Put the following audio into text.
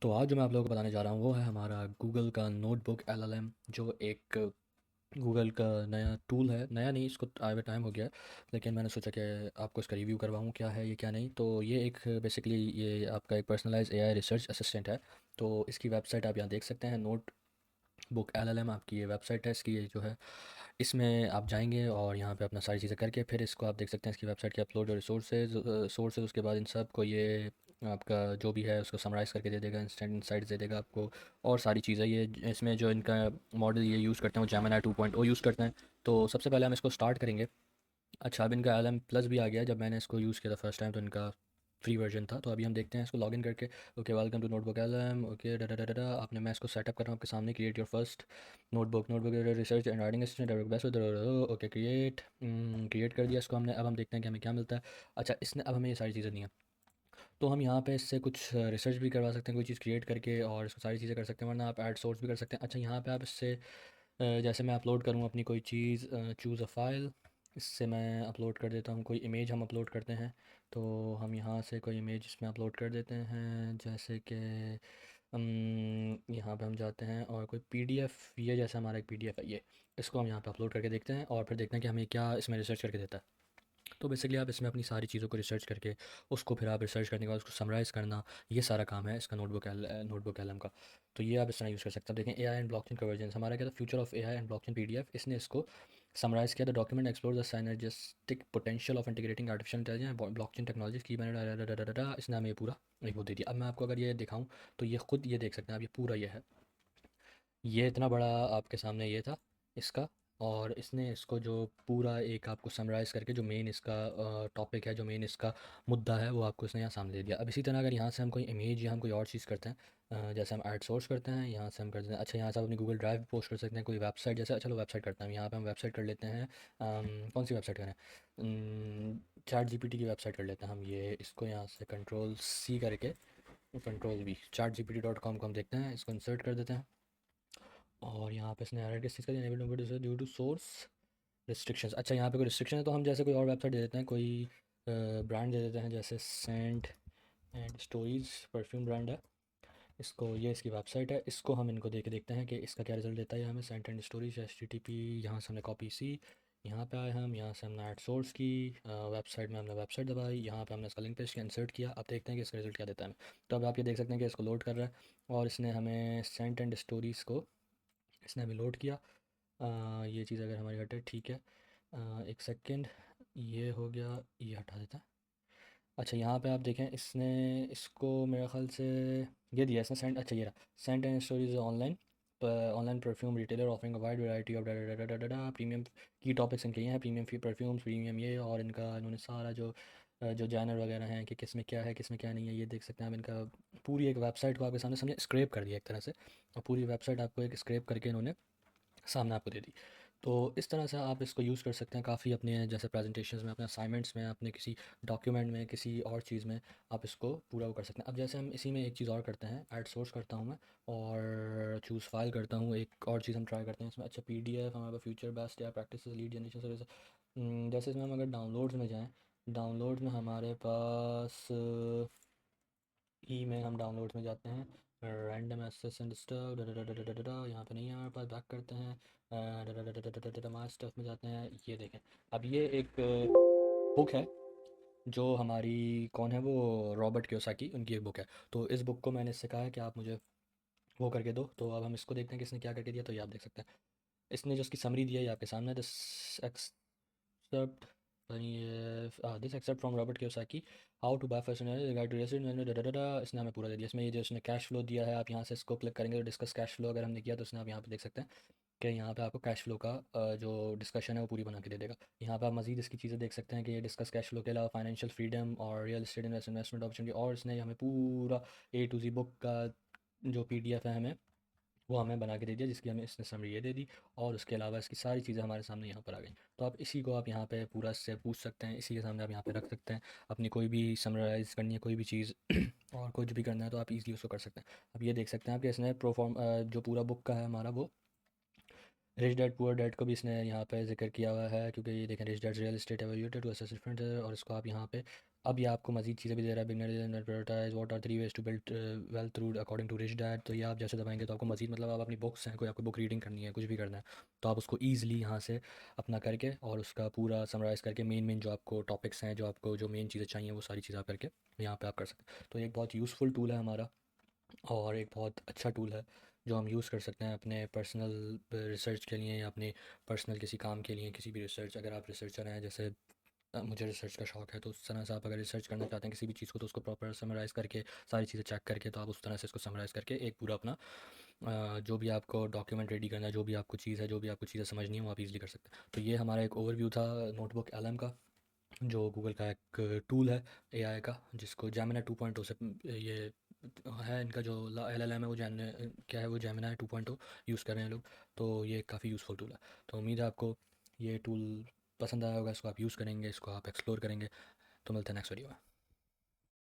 तो आज जो मैं आप लोगों को बताने जा रहा हूँ वो है हमारा गूगल का नोटबुक एलएलएम, जो एक गूगल का नया टूल है। नया नहीं, इसको आए हुए टाइम हो गया है, लेकिन मैंने सोचा कि आपको इसका रिव्यू करवाऊँ क्या है ये क्या नहीं। तो ये एक बेसिकली ये आपका एक पर्सनलाइज एआई रिसर्च असिस्टेंट है। तो इसकी वेबसाइट आप यहाँ देख सकते हैं, नोट बुक एलएलएम आपकी ये वेबसाइट है। इसकी ये जो है, इसमें आप जाएंगे और यहाँ पे अपना सारी चीज़ें करके फिर इसको आप देख सकते हैं इसकी वेबसाइट के अपलोड और सोर्सेज। उसके बाद इन सब को ये आपका जो भी है उसको समराइज़ करके दे देगा, इंस्टेंट इंसाइट्स दे देगा आपको और सारी चीज़ें। ये इसमें जो इनका मॉडल ये यूज़ करते हैं वो जेमिनी 2.0 यूज़ करते हैं। तो सबसे पहले हम इसको स्टार्ट करेंगे। अच्छा, अब इनका एल एम प्लस भी आ गया। जब मैंने इसको यूज़ किया था फर्स्ट टाइम तो इनका फ्री वर्जन था। तो अभी हम देखते हैं इसको लॉगिन करके। Okay, welcome to notebook L M. Okay, डा आपने, मैं इसको सेटअप कर रहा हूँ आपके सामने। Create your first notebook research and writing assistant best. Okay, create कर दिया इसको हमने। अब हम देखते हैं कि हमें क्या मिलता है। अच्छा, इसने अब हमें ये सारी चीज़ें दी हैं, तो हम यहाँ पे इससे कुछ रिसर्च भी करवा सकते हैं, कोई चीज़ क्रिएट करके, और इसको सारी चीज़ें कर सकते हैं। वरना आप ऐड सोर्स भी कर सकते हैं। अच्छा, यहाँ पे आप इससे जैसे मैं अपलोड करूँ अपनी कोई चीज़, चूज़ अ फाइल, इससे मैं अपलोड कर देता हूँ। कोई इमेज हम अपलोड करते हैं, तो हम यहाँ से कोई इमेज इसमें अपलोड कर देते हैं। जैसे कि यहाँ पे हम जाते हैं और कोई पीडीएफ, ये जैसे हमारा एक पीडीएफ है, ये इसको हम यहाँ पे अपलोड करके देखते हैं और फिर देखते हैं कि हमें क्या इसमें रिसर्च करके देता है। तो बेसिकली आप इसमें अपनी सारी चीज़ों को रिसर्च करके उसको फिर आप रिसर्च करने के बाद उसको समराइज़ करना, ये सारा काम है इसका नोटबुक एलएम का। तो ये आप इस तरह यूज़ कर सकते हैं। देखें, एआई एंड ब्लॉकचेन कन्वर्जेंस हमारा क्या था, future of AI and blockchain PDF, इसने इसको समराइज़ किया। The document explore the synergistic potential of integrating artificial intelligence blockchain technology की मैंने इसने हमें ये पूरा एक वो दे दिया। अब मैं आपको अगर ये दिखाऊँ तो ये खुद ये देख सकते हैं आप, ये पूरा ये है, ये इतना बड़ा आपके सामने ये था इसका। और इसने इसको जो पूरा एक आपको समराइज़ करके जो मेन इसका टॉपिक है, जो मेन इसका मुद्दा है, वो आपको इसने यहाँ सामने दे दिया। अब इसी तरह अगर यहाँ से हम कोई इमेज या हम कोई और चीज़ करते हैं, जैसे हम ऐड सोर्स करते हैं, यहाँ से हम करते हैं। अच्छा, यहाँ से आप अपनी गूगल ड्राइव पोस्ट कर सकते हैं, कोई वेबसाइट जैसे। चलो वेबसाइट करते हैं, यहाँ पे हम वेबसाइट कर लेते हैं। कौन सी वेबसाइट करें? चैट जीपीटी की वेबसाइट कर लेते हैं हम। ये इसको यहाँ से कंट्रोल सी करके, control we, chat GPT dot com को हम देखते हैं, इसको इंसर्ट कर देते हैं। और यहाँ पे इसने एरर किस चीज़ का दिया, ड्यू टू सोर्स रिस्ट्रिक्शंस। अच्छा, यहाँ पे कोई रिस्ट्रिक्शन है तो हम जैसे कोई और वेबसाइट दे देते हैं, कोई ब्रांड दे देते हैं, जैसे scent and stories perfume brand है। इसको, ये इसकी वेबसाइट है, इसको हम इनको दे के देखते हैं कि इसका क्या रिजल्ट देता है। हमें सेंट एंड स्टोरीज HTTP, यहाँ से हमने कॉपी सी, यहाँ पे आए हम, यहाँ से हमने ऐड सोर्स की, वेबसाइट में हमने वेबसाइट दबाई, यहाँ पे हमने इसका लिंक पेस्ट किया, इंसर्ट किया। अब देखते हैं कि इसका रिजल्ट क्या देता है हमें। तो अब आप ये देख सकते हैं कि इसको लोड कर रहा है और इसने हमें सेंट एंड स्टोरीज़ को इसने हमें लोड किया। ये चीज़ अगर हमारी हटे, ठीक है। एक सेकंड, ये हो गया, ये हटा देता है। अच्छा, यहाँ पे आप देखें, इसने इसको मेरे ख्याल से ये दिया इसने सेंट। अच्छा, ये रहा, scent and stories online, online perfume retailer offering a wide variety of premium की टॉपिक्स इनके ये हैं, प्रीमियम परफ्यूम्स, प्रीमियम ये, और इनका इन्होंने सारा जो जो जानर वगैरह हैं कि किस में क्या है किस में क्या नहीं है, ये देख सकते हैं आप। इनका पूरी एक वेबसाइट को आपके सामने समझे स्क्रैप कर दिया एक तरह से, और पूरी वेबसाइट आपको एक स्क्रैप करके इन्होंने सामने आपको दे दी। तो इस तरह से आप इसको यूज़ कर सकते हैं काफ़ी अपने जैसे प्रेजेंटेशंस में, अपने असाइनमेंट्स में, अपने किसी डॉक्यूमेंट में, किसी और चीज़ में आप इसको पूरा वो कर सकते हैं। अब जैसे हम इसी में एक चीज़ और करते हैं, ऐड सोर्स करता हूँ मैं और चूज़ फाइल करता हूँ। एक और चीज़ हम ट्राई करते हैं इसमें। अच्छा, पीडीएफ हमारे पास फ्यूचर बेस्ट या प्रैक्टिस लीड जनरेशन सर्विस। जैसे इसमें हम अगर डाउनलोड्स में जाएँ, डाउनलोड में हमारे पास ई में हम डाउनलोड में जाते हैं, रैंडम एक्सेस एंड स्टफ, यहाँ पे नहीं है हमारे पास, बैक करते हैं, माय स्टफ में जाते हैं। ये देखें, अब ये एक बुक है जो हमारी, कौन है वो, रॉबर्ट कियोसाकी, उनकी एक बुक है। तो इस बुक को मैंने इससे कहा है कि आप मुझे वो करके दो। तो अब हम इसको देखते हैं कि इसने क्या करके दिया। तो ये आप देख सकते हैं, इसने जो उसकी समरी दी है ये आपके सामने है। Excerpt, this excerpt from Robert Kiyosaki, how to buy first guide to इसने हमें पूरा दे दिया। इसमें ये जो इसने कैश फ्लो दिया है, आप यहाँ से इसको क्लिक करेंगे तो डिस्कस कैश फ्लो अगर हमने किया तो इसने आप यहाँ पे देख सकते हैं कि यहाँ पे आपको कैश फ्लो का जो डिस्कशन है वो पूरी बना के दे देगा। यहाँ पे आप मजीद इसकी चीज़ें देख सकते हैं कि ये डिस्कस कैश फ्लो के अलावा फाइनेंशियल फ्रीडम और रियल एस्टेट इन्वेस्टमेंट अपॉर्चुनिटी, और इसने हमें पूरा A to Z बुक का जो PDF है हमें वो हमें बना के दे दिया, जिसकी हमें इसने समरी ये दे दी। और उसके अलावा इसकी सारी चीज़ें हमारे सामने यहाँ पर आ गई। तो आप इसी को आप यहाँ पे पूरा इससे पूछ सकते हैं, इसी के सामने आप यहाँ पे रख सकते हैं। अपनी कोई भी समराइज़ करनी है कोई भी चीज़ और कुछ भी करना है तो आप इजीली उसको कर सकते हैं। अब ये देख सकते हैं आप कि इसने प्रोफॉर्म जो पूरा बुक का है हमारा, वो रिच डैड पुअर डैड को भी इसने यहाँ पे जिक्र किया हुआ है, क्योंकि ये देखें, rich dad real estate evaluator to assess different, और इसको आप यहाँ पे अब ये आपको मज़ीद चीज़ें भी दे रहा है। Beginner prioritize what are 3 ways to build wealth through according to rich dad. तो ये आप जैसे दबाएंगे तो आपको मज़ीद मतलब आप अपनी बुक्स हैं, कोई आपको बुक रीडिंग करनी है, कुछ भी करना है, तो आप उसको ईज़िली यहाँ से अपना करके और उसका पूरा समराइज़ करके मेन जो आपको टॉपिक्स हैं, जो आपको जो मेन चीज़ें चाहिए वो सारी चीज़ें आप करके यहाँ पे आप कर सकते हैं। तो ये एक बहुत यूज़फुल टूल है हमारा और एक बहुत अच्छा टूल है जो हम यूज़ कर सकते हैं अपने पर्सनल रिसर्च के लिए या अपने पर्सनल किसी काम के लिए। किसी भी रिसर्च, अगर आप रिसर्चर हैं, जैसे मुझे रिसर्च का शौक है, तो उस तरह से आप अगर रिसर्च करना चाहते हैं किसी भी चीज़ को, तो उसको प्रॉपर समराइज़ करके सारी चीज़ें चेक करके, तो आप उस तरह से इसको समराइज़ करके एक पूरा अपना जो भी आपको डॉक्यूमेंट रेडी करना है, जो भी आपको चीज़ है, जो भी आपको चीज़ें समझनी है, वो आप इजीली कर सकते हैं। तो ये हमारा एक ओवरव्यू था नोटबुक एलएम का, जो गूगल का एक टूल है एआई का, जिसको जेमिनी 2.0 से ये है इनका जो एलएलएम है वो क्या है, वो जेमिनी 2.0 यूज़ कर रहे हैं लोग। तो ये काफ़ी यूज़फुल टूल है। तो उम्मीद है आपको ये टूल पसंद आया होगा, इसको आप यूज़ करेंगे, इसको आप एक्सप्लोर करेंगे। तो मिलते हैं नेक्स्ट वीडियो में।